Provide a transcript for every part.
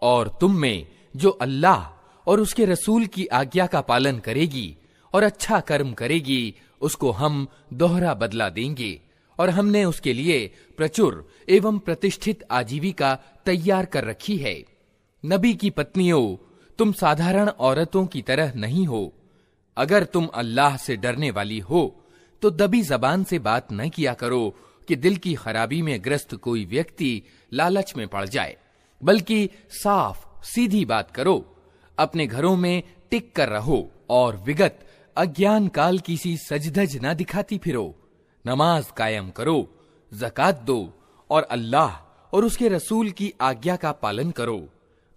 और तुम में जो अल्लाह और उसके रसूल की आज्ञा का पालन करेगी और अच्छा कर्म करेगी, उसको हम दोहरा बदला देंगे और हमने उसके लिए प्रचुर एवं प्रतिष्ठित आजीविका तैयार कर रखी है। नबी की पत्नियों, तुम साधारण औरतों की तरह नहीं हो। अगर तुम अल्लाह से डरने वाली हो तो दबी जबान से बात न किया करो कि दिल की खराबी में ग्रस्त कोई व्यक्ति लालच में पड़ जाए, बल्कि साफ सीधी बात करो। अपने घरों में टिक कर रहो और विगत अज्ञान काल की सी सजधज न दिखाती फिरो। नमाज कायम करो, ज़कात दो और अल्लाह और उसके रसूल की आज्ञा का पालन करो।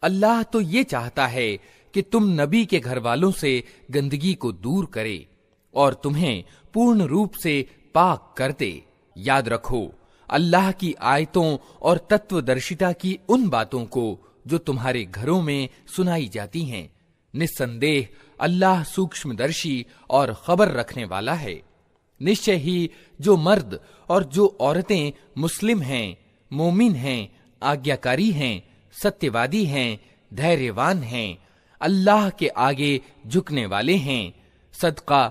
अल्लाह तो ये चाहता है कि तुम नबी के घर वालों से गंदगी को दूर करे और तुम्हें पूर्ण रूप से पाक कर दे। याद रखो, अल्लाह की आयतों और तत्वदर्शिता की उन बातों को जो तुम्हारे घरों में सुनाई जाती हैं। निस्संदेह अल्लाह सूक्ष्मदर्शी और खबर रखने वाला है। निश्चय ही जो मर्द और जो औरतें मुस्लिम हैं, मोमिन हैं, आज्ञाकारी हैं, सत्यवादी हैं, धैर्यवान हैं, अल्लाह के आगे झुकने वाले हैं, सदका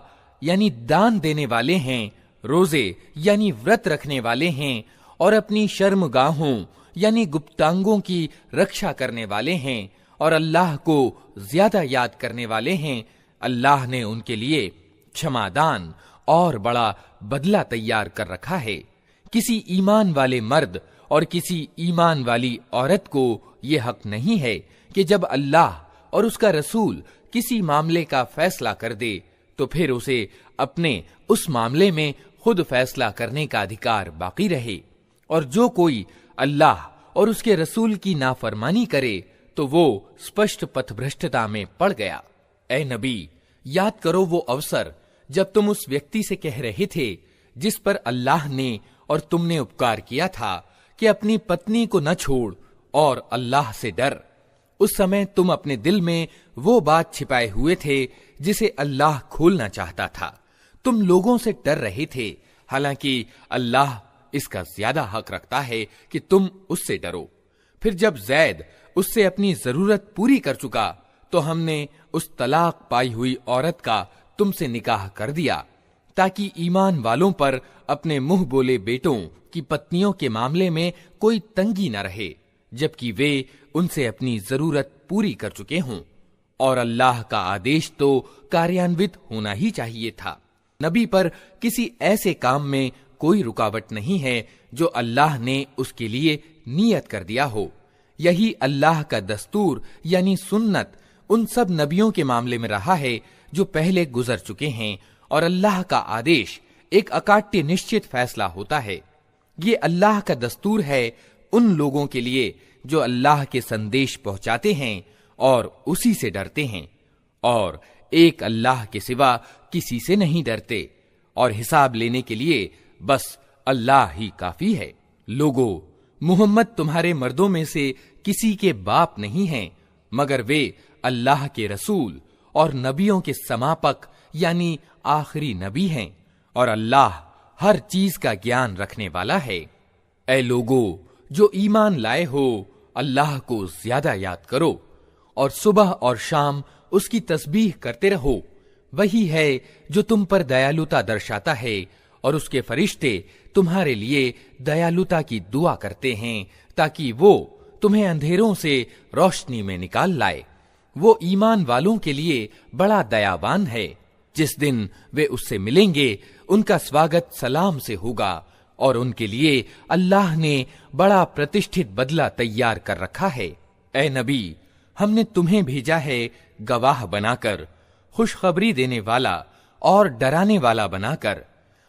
यानी दान देने वाले हैं, रोजे यानी व्रत रखने वाले हैं और अपनी शर्मगाहों यानी गुप्तांगों की रक्षा करने वाले हैं और अल्लाह को ज्यादा याद करने वाले हैं, अल्लाह ने उनके लिए क्षमादान और बड़ा बदला तैयार कर रखा है। किसी ईमान वाले मर्द और किसी ईमान वाली औरत को यह हक नहीं है कि जब अल्लाह और उसका रसूल किसी मामले का फैसला कर दे तो फिर उसे अपने उस मामले में खुद फैसला करने का अधिकार बाकी रहे। और जो कोई अल्लाह और उसके रसूल की नाफरमानी करे तो वो स्पष्ट पथभ्रष्टता में पड़ गया। ए नबी, याद करो वो अवसर जब तुम उस व्यक्ति से कह रहे थे जिस पर अल्लाह ने और तुमने उपकार किया था कि अपनी पत्नी को न छोड़ और अल्लाह से डर। उस समय तुम अपने दिल में वो बात छिपाए हुए थे जिसे अल्लाह खोलना चाहता था। तुम लोगों से डर रहे थे, हालांकि अल्लाह इसका ज्यादा हक रखता है कि तुम उससे डरो। फिर जब जैद उससे अपनी जरूरत पूरी कर चुका तो हमने उस तलाक पाई हुई औरत का तुमसे निकाह कर दिया ताकि ईमान वालों पर अपने मुंह बोले बेटों की पत्नियों के मामले में कोई तंगी न रहे, जबकि वे उनसे अपनी जरूरत पूरी कर चुके हों। और अल्लाह का आदेश तो कार्यान्वित होना ही चाहिए था। नबी पर किसी ऐसे काम में कोई रुकावट नहीं है जो अल्लाह ने उसके लिए नियत कर दिया हो। यही अल्लाह का दस्तूर यानी सुन्नत उन सब नबियों के मामले में रहा है जो पहले गुजर चुके हैं, और अल्लाह का आदेश एक अकाट्य निश्चित फैसला होता है। ये अल्लाह का दस्तूर है उन लोगों के लिए जो अल्लाह के संदेश पहुंचाते हैं और उसी से डरते हैं, और एक अल्लाह के सिवा किसी से नहीं डरते, और हिसाब लेने के लिए बस अल्लाह ही काफी है। लोगो, मुहम्मद तुम्हारे मर्दों में से किसी के बाप नहीं हैं, मगर वे अल्लाह के रसूल और नबियों के समापक यानी आखिरी नबी हैं, और अल्लाह हर चीज का ज्ञान रखने वाला है। ऐ लोगो जो ईमान लाए हो, अल्लाह को ज्यादा याद करो और सुबह और शाम उसकी तस्बीह करते रहो। वही है जो तुम पर दयालुता दर्शाता है, और उसके फरिश्ते तुम्हारे लिए दयालुता की दुआ करते हैं ताकि वो तुम्हें अंधेरों से रोशनी में निकाल लाए। वो ईमान वालों के लिए बड़ा दयावान है। जिस दिन वे उससे मिलेंगे उनका स्वागत सलाम से होगा, और उनके लिए अल्लाह ने बड़ा प्रतिष्ठित बदला तैयार कर रखा है। ए नबी, हमने तुम्हें भेजा है गवाह बनाकर, खुशखबरी देने वाला और डराने वाला बनाकर,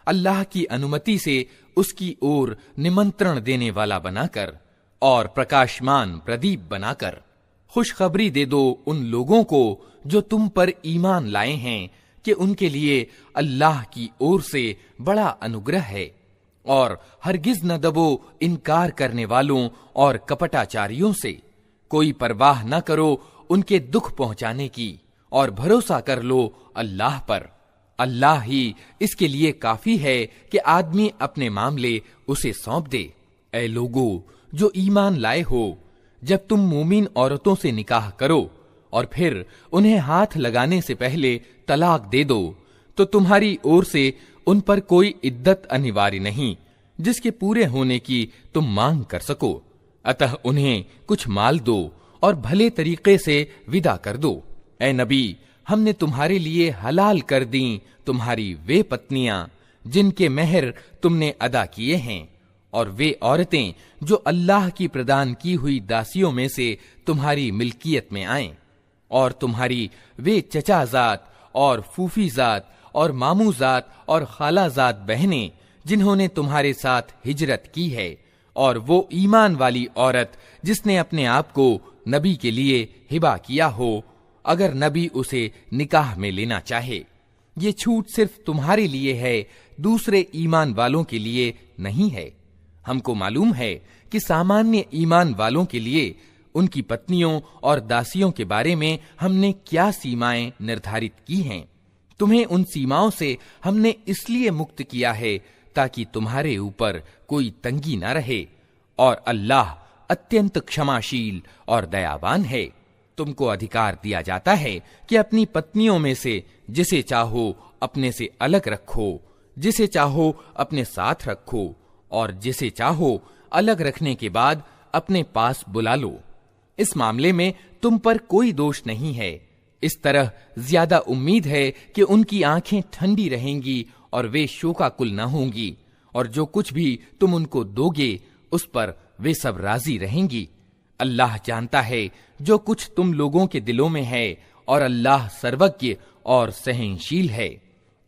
अल्लाह की अनुमति से उसकी ओर निमंत्रण देने वाला बनाकर, और प्रकाशमान प्रदीप बनाकर। खुशखबरी दे दो उन लोगों को जो तुम पर ईमान लाए हैं कि उनके लिए अल्लाह की ओर से बड़ा अनुग्रह है, और हरगिज न दबो इनकार करने वालों और कपटाचारियों से। कोई परवाह न करो उनके दुख पहुंचाने की, और भरोसा कर लो अल्लाह पर। अल्लाह ही इसके लिए काफी है कि आदमी अपने मामले उसे सौंप दे। ऐ लोगो जो ईमान लाए हो, जब तुम मोमिन औरतों से निकाह करो और फिर उन्हें हाथ लगाने से पहले तलाक दे दो, तो तुम्हारी ओर से उन पर कोई इद्दत अनिवार्य नहीं जिसके पूरे होने की तुम मांग कर सको। अतः उन्हें कुछ माल दो और भले तरीके से विदा कर दो। ए नबी, हमने तुम्हारे लिए हलाल कर दी तुम्हारी वे पत्नियां जिनके मेहर तुमने अदा किए हैं, और वे औरतें जो अल्लाह की प्रदान की हुई दासियों में से तुम्हारी मिल्कियत में आएं, और तुम्हारी वे चचाजात और फूफीजात और मामूजात और खालाजात बहनें जिन्होंने तुम्हारे साथ हिजरत की है, और वो ईमान वाली औरत जिसने अपने आप को नबी के लिए हिबा किया हो, अगर नबी उसे निकाह में लेना चाहे। ये छूट सिर्फ तुम्हारे लिए है, दूसरे ईमान वालों के लिए नहीं है। हमको मालूम है कि सामान्य ईमान वालों के लिए उनकी पत्नियों और दासियों के बारे में हमने क्या सीमाएं निर्धारित की हैं। तुम्हें उन सीमाओं से हमने इसलिए मुक्त किया है ताकि तुम्हारे ऊपर कोई तंगी न रहे, और अल्लाह अत्यंत क्षमाशील और दयावान है। तुमको अधिकार दिया जाता है कि अपनी पत्नियों में से जिसे चाहो अपने से अलग रखो, जिसे चाहो अपने साथ रखो, और जिसे चाहो अलग रखने के बाद अपने पास बुला लो। इस मामले में तुम पर कोई दोष नहीं है। इस तरह ज्यादा उम्मीद है कि उनकी आंखें ठंडी रहेंगी और वे शोकाकुल न होंगी, और जो कुछ भी तुम उनको दोगे उस पर वे सब राजी रहेंगी। अल्लाह जानता है जो कुछ तुम लोगों के दिलों में है, और अल्लाह सर्वज्ञ और सहनशील है।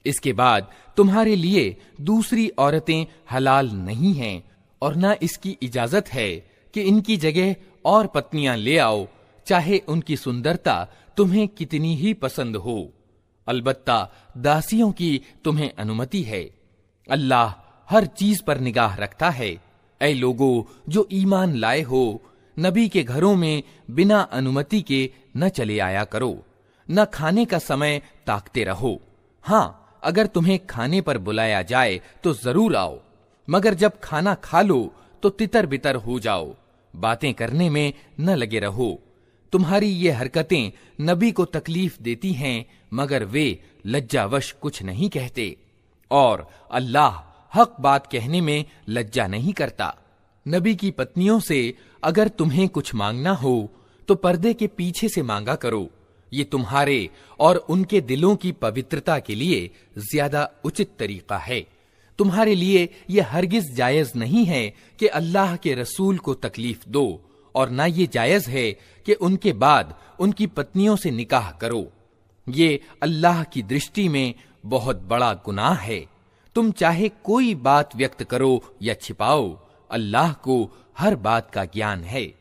इसके बाद तुम्हारे लिए दूसरी औरतें हलाल नहीं हैं, और न इसकी इजाजत है कि इनकी जगह और पत्नियां ले आओ, चाहे उनकी सुंदरता तुम्हें कितनी ही पसंद हो। अलबत्ता दासियों की तुम्हें अनुमति है। अल्लाह हर चीज पर निगाह रखता है। ऐ लोगों जो ईमान लाए हो, नबी के घरों में बिना अनुमति के न चले आया करो, न खाने का समय ताकते रहो। हाँ, अगर तुम्हें खाने पर बुलाया जाए तो जरूर आओ, मगर जब खाना खा लो तो तितर बितर हो जाओ, बातें करने में न लगे रहो। तुम्हारी ये हरकतें नबी को तकलीफ देती हैं, मगर वे लज्जावश कुछ नहीं कहते, और अल्लाह हक बात कहने में लज्जा नहीं करता। नबी की पत्नियों से अगर तुम्हें कुछ मांगना हो तो पर्दे के पीछे से मांगा करो। ये तुम्हारे और उनके दिलों की पवित्रता के लिए ज्यादा उचित तरीका है। तुम्हारे लिए यह हरगिज जायज नहीं है कि अल्लाह के रसूल को तकलीफ दो, और ना ये जायज है कि उनके बाद उनकी पत्नियों से निकाह करो। ये अल्लाह की दृष्टि में बहुत बड़ा गुनाह है। तुम चाहे कोई बात व्यक्त करो या छिपाओ, अल्लाह को हर बात का ज्ञान है।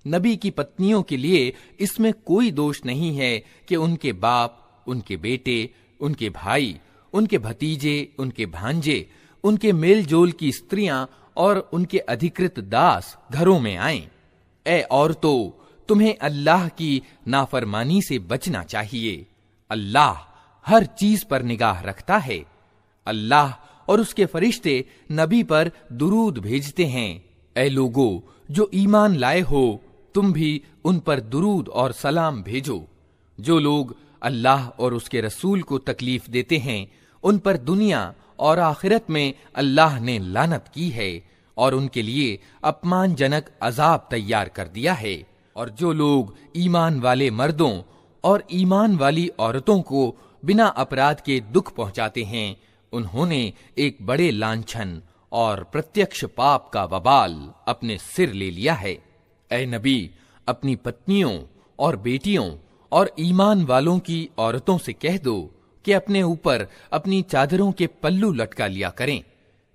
नबी की पत्नियों के लिए इसमें कोई दोष नहीं है कि उनके बाप, उनके बेटे, उनके भाई, उनके भतीजे, उनके भांजे, उनके मेलजोल की स्त्रियां और उनके अधिकृत दास घरों में आएं। ऐ औरतों, तुम्हें अल्लाह की नाफरमानी से बचना चाहिए। अल्लाह हर चीज पर निगाह रखता है। अल्लाह और उसके फरिश्ते नबी पर दुरूद भेजते हैं। ऐ लोगों जो ईमान लाए हो, तुम भी उन पर दुरूद और सलाम भेजो। जो लोग अल्लाह और उसके रसूल को तकलीफ देते हैं, उन पर दुनिया और आखिरत में अल्लाह ने लानत की है, और उनके लिए अपमानजनक अजाब तैयार कर दिया है। और जो लोग ईमान वाले मर्दों और ईमान वाली औरतों को बिना अपराध के दुख पहुंचाते हैं, उन्होंने एक बड़े लांछन और प्रत्यक्ष पाप का वबाल अपने सिर ले लिया है। ऐ नबी, अपनी पत्नियों और बेटियों और ईमान वालों की औरतों से कह दो कि अपने ऊपर अपनी चादरों के पल्लू लटका लिया करें।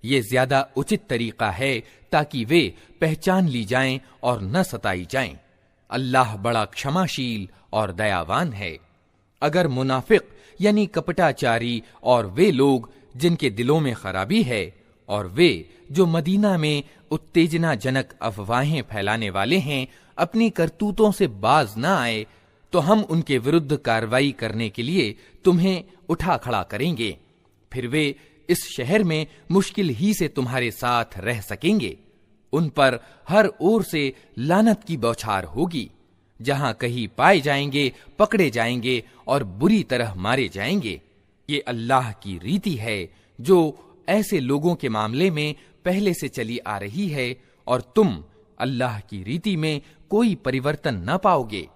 ये ज्यादा उचित तरीका है ताकि वे पहचान ली जाएं और न सताई जाएं। अल्लाह बड़ा क्षमाशील और दयावान है। अगर मुनाफिक यानी कपटाचारी और वे लोग जिनके दिलों में खराबी है, और वे जो मदीना में उत्तेजनाजनक अफवाहें फैलाने वाले हैं, अपनी करतूतों से बाज न आए, तो हम उनके विरुद्ध कार्रवाई करने के लिए तुम्हें उठा खड़ा करेंगे। फिर वे इस शहर में मुश्किल ही से तुम्हारे साथ रह सकेंगे। उन पर हर ओर से लानत की बौछार होगी। जहां कहीं पाए जाएंगे पकड़े जाएंगे और बुरी तरह मारे जाएंगे। ये अल्लाह की रीति है जो ऐसे लोगों के मामले में पहले से चली आ रही है, और तुम अल्लाह की रीति में कोई परिवर्तन न पाओगे।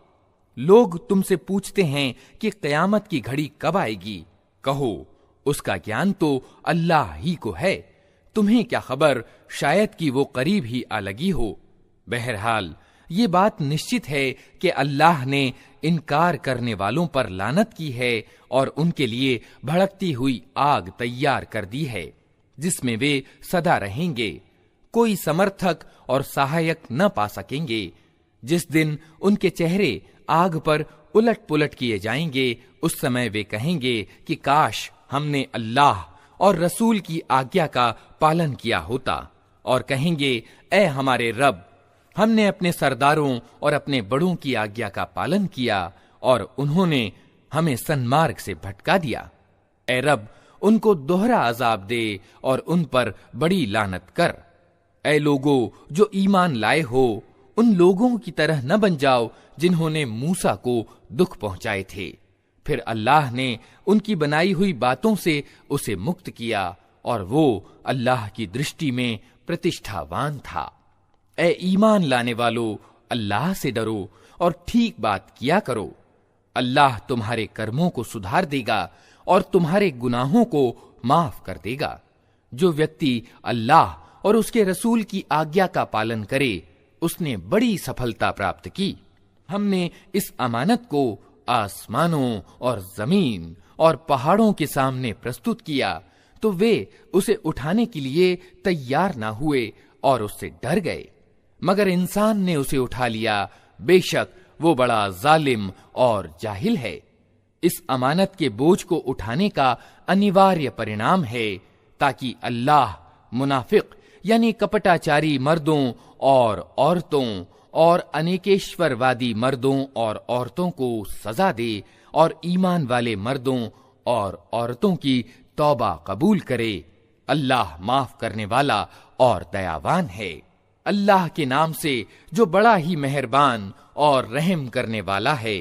लोग तुमसे पूछते हैं कि क़यामत की घड़ी कब आएगी। कहो, उसका ज्ञान तो अल्लाह ही को है, तुम्हें क्या खबर, शायद कि वो करीब ही आ लगी हो। बहरहाल ये बात निश्चित है कि अल्लाह ने इनकार करने वालों पर लानत की है और उनके लिए भड़कती हुई आग तैयार कर दी है, जिसमें वे सदा रहेंगे। कोई समर्थक और सहायक न पा सकेंगे। जिस दिन उनके चेहरे आग पर उलट पुलट किए जाएंगे, उस समय वे कहेंगे कि काश हमने अल्लाह और रसूल की आज्ञा का पालन किया होता, और कहेंगे, ऐ हमारे रब, हमने अपने सरदारों और अपने बड़ों की आज्ञा का पालन किया और उन्होंने हमें सन्मार्ग से भटका दिया। ऐ रब, उनको दोहरा अजाब दे और उन पर बड़ी लानत कर। ऐ लोगों जो ईमान लाए हो, उन लोगों की तरह न बन जाओ जिन्होंने मूसा को दुख पहुंचाए थे। फिर अल्लाह ने उनकी बनाई हुई बातों से उसे मुक्त किया और वो अल्लाह की दृष्टि में प्रतिष्ठावान था। ऐ ईमान लाने वालों, अल्लाह से डरो और ठीक बात किया करो। अल्लाह तुम्हारे कर्मों को सुधार देगा और तुम्हारे गुनाहों को माफ कर देगा। जो व्यक्ति अल्लाह और उसके रसूल की आज्ञा का पालन करे, उसने बड़ी सफलता प्राप्त की। हमने इस अमानत को आसमानों और जमीन और पहाड़ों के सामने प्रस्तुत किया, तो वे उसे उठाने के लिए तैयार न हुए और उससे डर गए। मगर इंसान ने उसे उठा लिया। बेशक वो बड़ा जालिम और जाहिल है। इस अमानत के बोझ को उठाने का अनिवार्य परिणाम है ताकि अल्लाह मुनाफिक यानी कपटाचारी मर्दों और औरतों और अनेकेश्वरवादी मर्दों और औरतों को सजा दे और ईमान वाले मर्दों और औरतों की तौबा कबूल करे। अल्लाह माफ करने वाला और दयावान है। अल्लाह के नाम से जो बड़ा ही मेहरबान और रहम करने वाला है।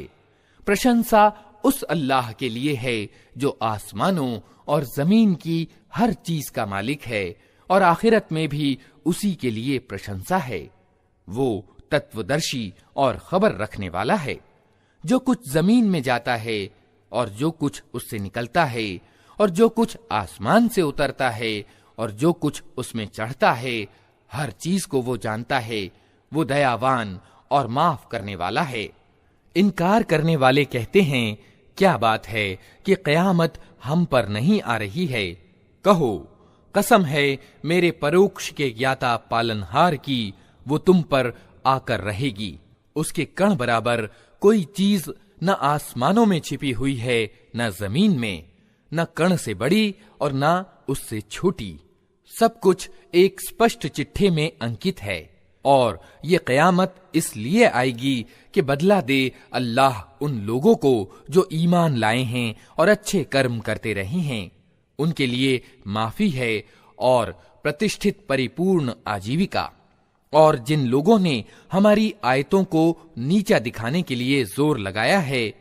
प्रशंसा उस अल्लाह के लिए है जो आसमानों और जमीन की हर चीज का मालिक है, और आखिरत में भी उसी के लिए प्रशंसा है। वो तत्वदर्शी और खबर रखने वाला है। जो कुछ जमीन में जाता है और जो कुछ उससे निकलता है और जो कुछ आसमान से उतरता है और जो कुछ उसमें चढ़ता है, हर चीज को वो जानता है। वो दयावान और माफ करने वाला है। इनकार करने वाले कहते हैं, क्या बात है कि क़यामत हम पर नहीं आ रही है। कहो, कसम है मेरे परोक्ष के ज्ञाता पालनहार की, वो तुम पर आकर रहेगी। उसके कण बराबर कोई चीज न आसमानों में छिपी हुई है न जमीन में, न कण से बड़ी और न उससे छोटी। सब कुछ एक स्पष्ट चिट्ठे में अंकित है। और ये क़यामत इसलिए आएगी कि बदला दे अल्लाह उन लोगों को जो ईमान लाए हैं और अच्छे कर्म करते रहे हैं। उनके लिए माफी है और प्रतिष्ठित परिपूर्ण आजीविका। और जिन लोगों ने हमारी आयतों को नीचा दिखाने के लिए जोर लगाया है,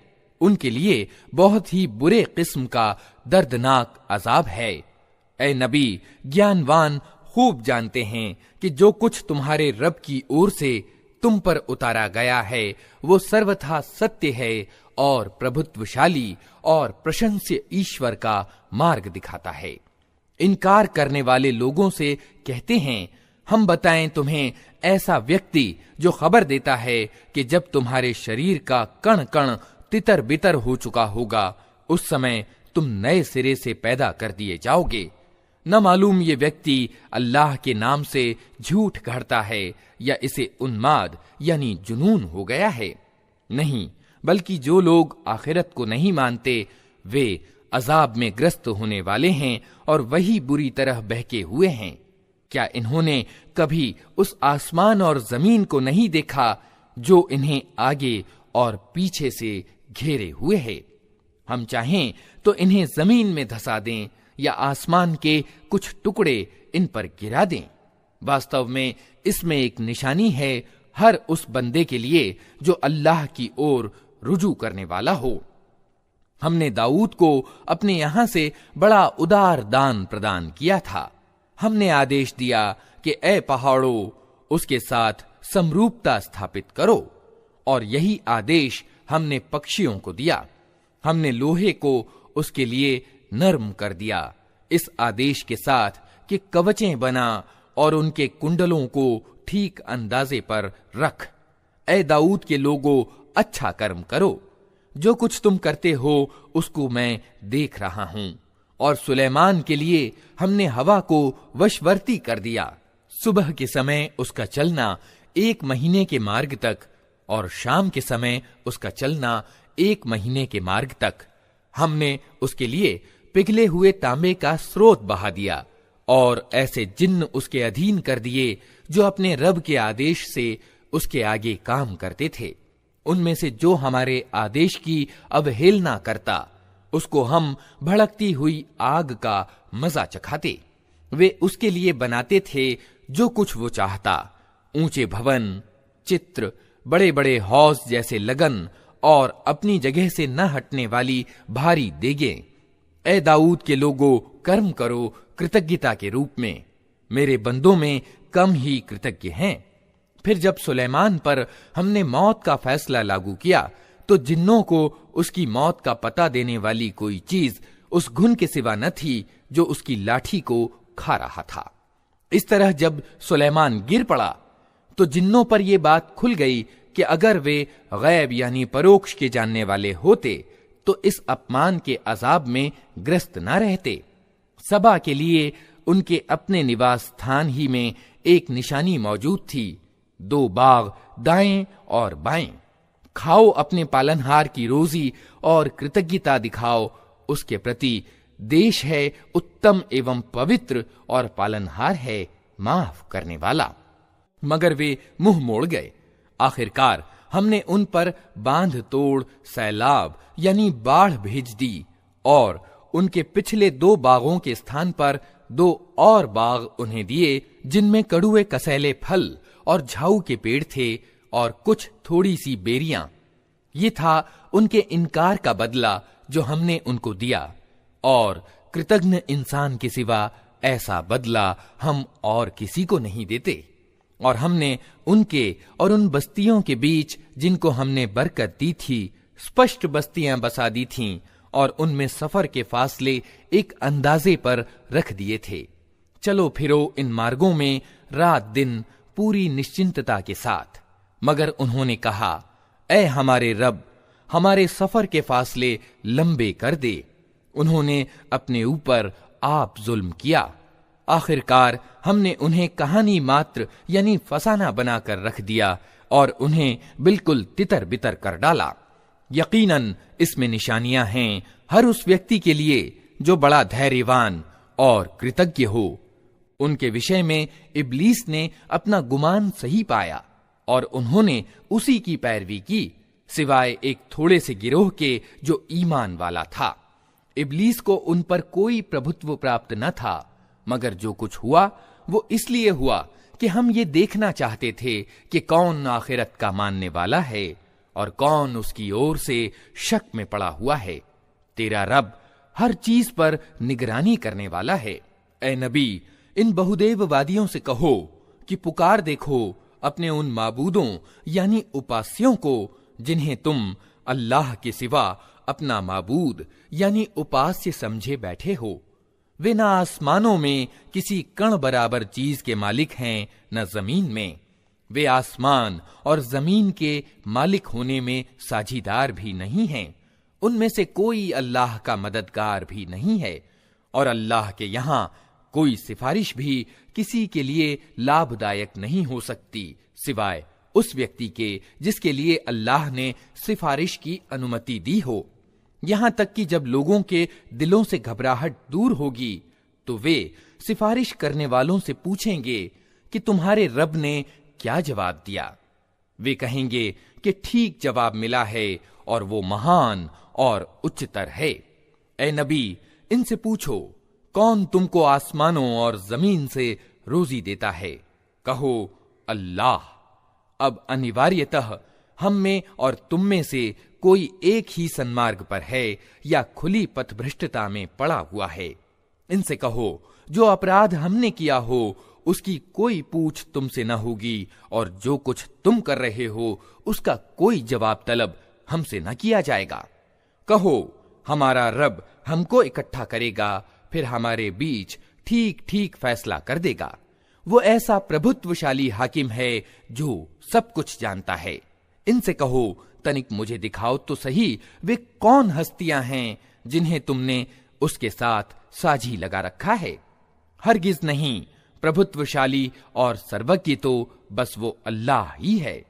उनके लिए बहुत ही बुरे किस्म का दर्दनाक अजाब है। ऐ नबी, ज्ञानवान खूब जानते हैं कि जो कुछ तुम्हारे रब की ओर से तुम पर उतारा गया है वो सर्वथा सत्य है और प्रभुत्वशाली और प्रशंस्य ईश्वर का मार्ग दिखाता है। इनकार करने वाले लोगों से कहते हैं, हम बताएं तुम्हें ऐसा व्यक्ति जो खबर देता है कि जब तुम्हारे शरीर का कण कण तितर बितर हो चुका होगा, उस समय तुम नए सिरे से पैदा कर दिए जाओगे। न मालूम ये व्यक्ति अल्लाह के नाम से झूठ गढ़ता है या इसे उन्माद यानी जुनून हो गया है। नहीं, बल्कि जो लोग आखिरत को नहीं मानते वे अजाब में ग्रस्त होने वाले हैं और वही बुरी तरह बहके हुए हैं। क्या इन्होंने कभी उस आसमान और जमीन को नहीं देखा जो इन्हें आगे और पीछे से घेरे हुए है? हम चाहें तो इन्हें जमीन में धंसा दें या आसमान के कुछ टुकड़े इन पर गिरा दें। वास्तव में इसमें एक निशानी है हर उस बंदे के लिए जो अल्लाह की ओर रुजू करने वाला हो। हमने दाऊद को अपने यहां से बड़ा उदार दान प्रदान किया था। हमने आदेश दिया कि ए पहाड़ों, उसके साथ समरूपता स्थापित करो, और यही आदेश हमने पक्षियों को दिया। हमने लोहे को उसके लिए नर्म कर दिया, इस आदेश के साथ कि कवचें बना और उनके कुंडलों को ठीक अंदाजे पर रख। ए दाऊद के लोगों, अच्छा कर्म करो, जो कुछ तुम करते हो उसको मैं देख रहा हूं। और सुलेमान के लिए हमने हवा को वशवर्ती कर दिया। सुबह के समय उसका चलना 1 महीने के मार्ग तक, और शाम के समय उसका चलना 1 महीने के मार्ग तक। हमने उसके लिए पिघले हुए तांबे का स्रोत बहा दिया, और ऐसे जिन्न उसके अधीन कर दिए जो अपने रब के आदेश से उसके आगे काम करते थे। उनमें से जो हमारे आदेश की अवहेलना करता, उसको हम भड़कती हुई आग का मजा चखाते। वे उसके लिए बनाते थे जो कुछ वो चाहता, ऊंचे भवन, चित्र, बड़े बड़े हौज जैसे लगन, और अपनी जगह से न हटने वाली भारी देगे। ए दाऊद के लोगों, कर्म करो कृतज्ञता के रूप में। मेरे बंदों में कम ही कृतज्ञ हैं। फिर जब सुलेमान पर हमने मौत का फैसला लागू किया, तो जिन्नों को उसकी मौत का पता देने वाली कोई चीज उस घुन के सिवा न थी जो उसकी लाठी को खा रहा था। इस तरह जब सुलेमान गिर पड़ा, तो जिन्नों पर यह बात खुल गई कि अगर वे गैब यानी परोक्ष के जानने वाले होते, तो इस अपमान के अजाब में ग्रस्त न रहते। सबा के लिए उनके अपने निवास स्थान ही में एक निशानी मौजूद थी, 2 बाग दाएं और बाएं। खाओ अपने पालनहार की रोजी और कृतज्ञता दिखाओ उसके प्रति। देश है उत्तम एवं पवित्र, और पालनहार है माफ करने वाला। मगर वे मुंह मोड़ गए। आखिरकार हमने उन पर बांध तोड़ सैलाब यानी बाढ़ भेज दी, और उनके पिछले 2 बागों के स्थान पर 2 और बाग उन्हें दिए, जिनमें कड़ुए कसैले फल और झाऊ के पेड़ थे, और कुछ थोड़ी सी बेरियां। ये था उनके इनकार का बदला जो हमने उनको दिया, और कृतज्ञ इंसान के सिवा ऐसा बदला हम और किसी को नहीं देते। और हमने उनके और उन बस्तियों के बीच जिनको हमने बरकत दी थी, स्पष्ट बस्तियां बसा दी थीं, और उनमें सफर के फासले एक अंदाजे पर रख दिए थे। चलो फिरो इन मार्गों में रात दिन पूरी निश्चिंतता के साथ। मगर उन्होंने कहा, ऐ हमारे रब, हमारे सफर के फासले लंबे कर दे। उन्होंने अपने ऊपर आप जुल्म किया। आखिरकार हमने उन्हें कहानी मात्र यानी फसाना बनाकर रख दिया, और उन्हें बिल्कुल तितर बितर कर डाला। यकीनन इसमें निशानियां हैं हर उस व्यक्ति के लिए जो बड़ा धैर्यवान और कृतज्ञ हो। उनके विषय में इब्लीस ने अपना गुमान सही पाया, और उन्होंने उसी की पैरवी की, सिवाय एक थोड़े से गिरोह के जो ईमान वाला था। इब्लीस को उन पर कोई प्रभुत्व प्राप्त न था, मगर जो कुछ हुआ वो इसलिए हुआ कि हम ये देखना चाहते थे कि कौन आखिरत का मानने वाला है और कौन उसकी ओर से शक में पड़ा हुआ है। तेरा रब हर चीज पर निगरानी करने वाला है। ए नबी, इन बहुदेववादियों से कहो कि पुकार देखो अपने उन माबूदों यानी उपास्यों को जिन्हें तुम अल्लाह के सिवा अपना माबूद यानी उपास्य समझे बैठे हो। वे न आसमानों में किसी कण बराबर चीज के मालिक हैं, न जमीन में। वे आसमान और जमीन के मालिक होने में साझीदार भी नहीं हैं। उनमें से कोई अल्लाह का मददगार भी नहीं है, और अल्लाह के यहाँ कोई सिफारिश भी किसी के लिए लाभदायक नहीं हो सकती, सिवाय उस व्यक्ति के जिसके लिए अल्लाह ने सिफारिश की अनुमति दी हो। यहां तक कि जब लोगों के दिलों से घबराहट दूर होगी, तो वे सिफारिश करने वालों से पूछेंगे कि तुम्हारे रब ने क्या जवाब दिया। वे कहेंगे कि ठीक जवाब मिला है, और वो महान और उच्चतर है। ए नबी, इनसे पूछो, कौन तुमको आसमानों और जमीन से रोजी देता है? कहो अल्लाह। अब अनिवार्यतः हम में और तुम में से कोई एक ही सन्मार्ग पर है या खुली पथभ्रष्टता में पड़ा हुआ है। इनसे कहो, जो अपराध हमने किया हो उसकी कोई पूछ तुमसे न होगी, और जो कुछ तुम कर रहे हो उसका कोई जवाब तलब हमसे न किया जाएगा। कहो, हमारा रब हमको इकट्ठा करेगा, फिर हमारे बीच ठीक ठीक फैसला कर देगा। वो ऐसा प्रभुत्वशाली हाकिम है जो सब कुछ जानता है। इनसे कहो, तनिक मुझे दिखाओ तो सही वे कौन हस्तियां हैं जिन्हें तुमने उसके साथ साझी लगा रखा है। हरगिज नहीं, प्रभुत्वशाली और सर्वज्ञ तो बस वो अल्लाह ही है।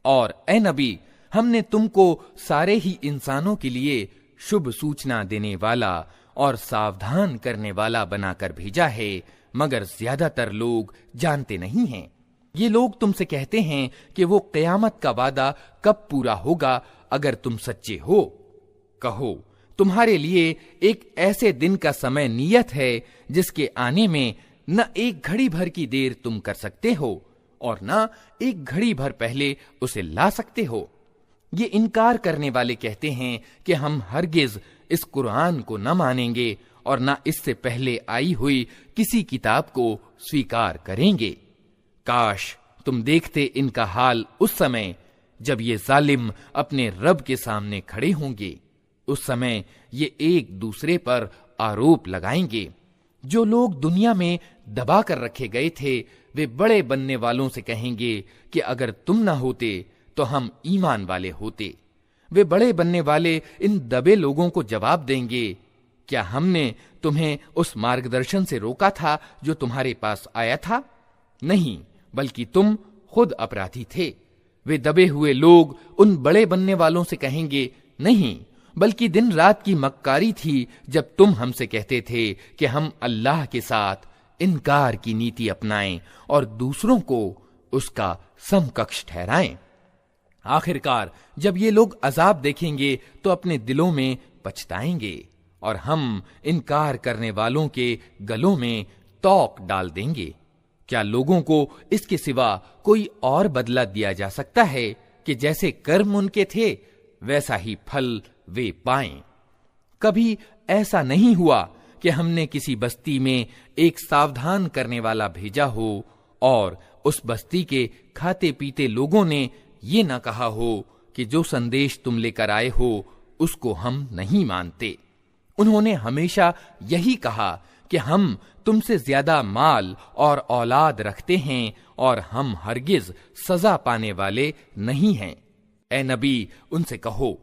और ए नबी, हमने तुमको सारे ही इंसानों के लिए शुभ सूचना देने वाला और सावधान करने वाला बनाकर भेजा है, मगर ज्यादातर लोग जानते नहीं हैं। ये लोग तुमसे कहते हैं कि वो क़यामत का वादा कब पूरा होगा अगर तुम सच्चे हो। कहो, तुम्हारे लिए एक ऐसे दिन का समय नियत है जिसके आने में न एक घड़ी भर की देर तुम कर सकते हो और न एक घड़ी भर पहले उसे ला सकते हो। ये इनकार करने वाले कहते हैं कि हम हरगिज इस कुरान को न मानेंगे और न इससे पहले आई हुई किसी किताब को स्वीकार करेंगे। काश तुम देखते इनका हाल उस समय जब ये जालिम अपने रब के सामने खड़े होंगे। उस समय ये एक दूसरे पर आरोप लगाएंगे। जो लोग दुनिया में दबा कर रखे गए थे वे बड़े बनने वालों से कहेंगे कि अगर तुम ना होते तो हम ईमान वाले होते। वे बड़े बनने वाले इन दबे लोगों को जवाब देंगे, क्या हमने तुम्हें उस मार्गदर्शन से रोका था जो तुम्हारे पास आया था? नहीं, बल्कि तुम खुद अपराधी थे। वे दबे हुए लोग उन बड़े बनने वालों से कहेंगे, नहीं, बल्कि दिन रात की मक्कारी थी जब तुम हमसे कहते थे कि हम अल्लाह के साथ इनकार की नीति अपनाएं और दूसरों को उसका समकक्ष ठहराएं। आखिरकार जब ये लोग अजाब देखेंगे तो अपने दिलों में पछताएंगे और हम इनकार करने वालों के गलों में तौक डाल देंगे। क्या लोगों को इसके सिवा कोई और बदला दिया जा सकता है कि जैसे कर्म उनके थे वैसा ही फल वे पाएं? कभी ऐसा नहीं हुआ कि हमने किसी बस्ती में एक सावधान करने वाला भेजा हो और उस बस्ती के खाते पीते लोगों ने ये ना कहा हो कि जो संदेश तुम लेकर आए हो उसको हम नहीं मानते। उन्होंने हमेशा यही कहा कि हम तुमसे ज्यादा माल और औलाद रखते हैं और हम हरगिज सजा पाने वाले नहीं हैं। ए नबी, उनसे कहो,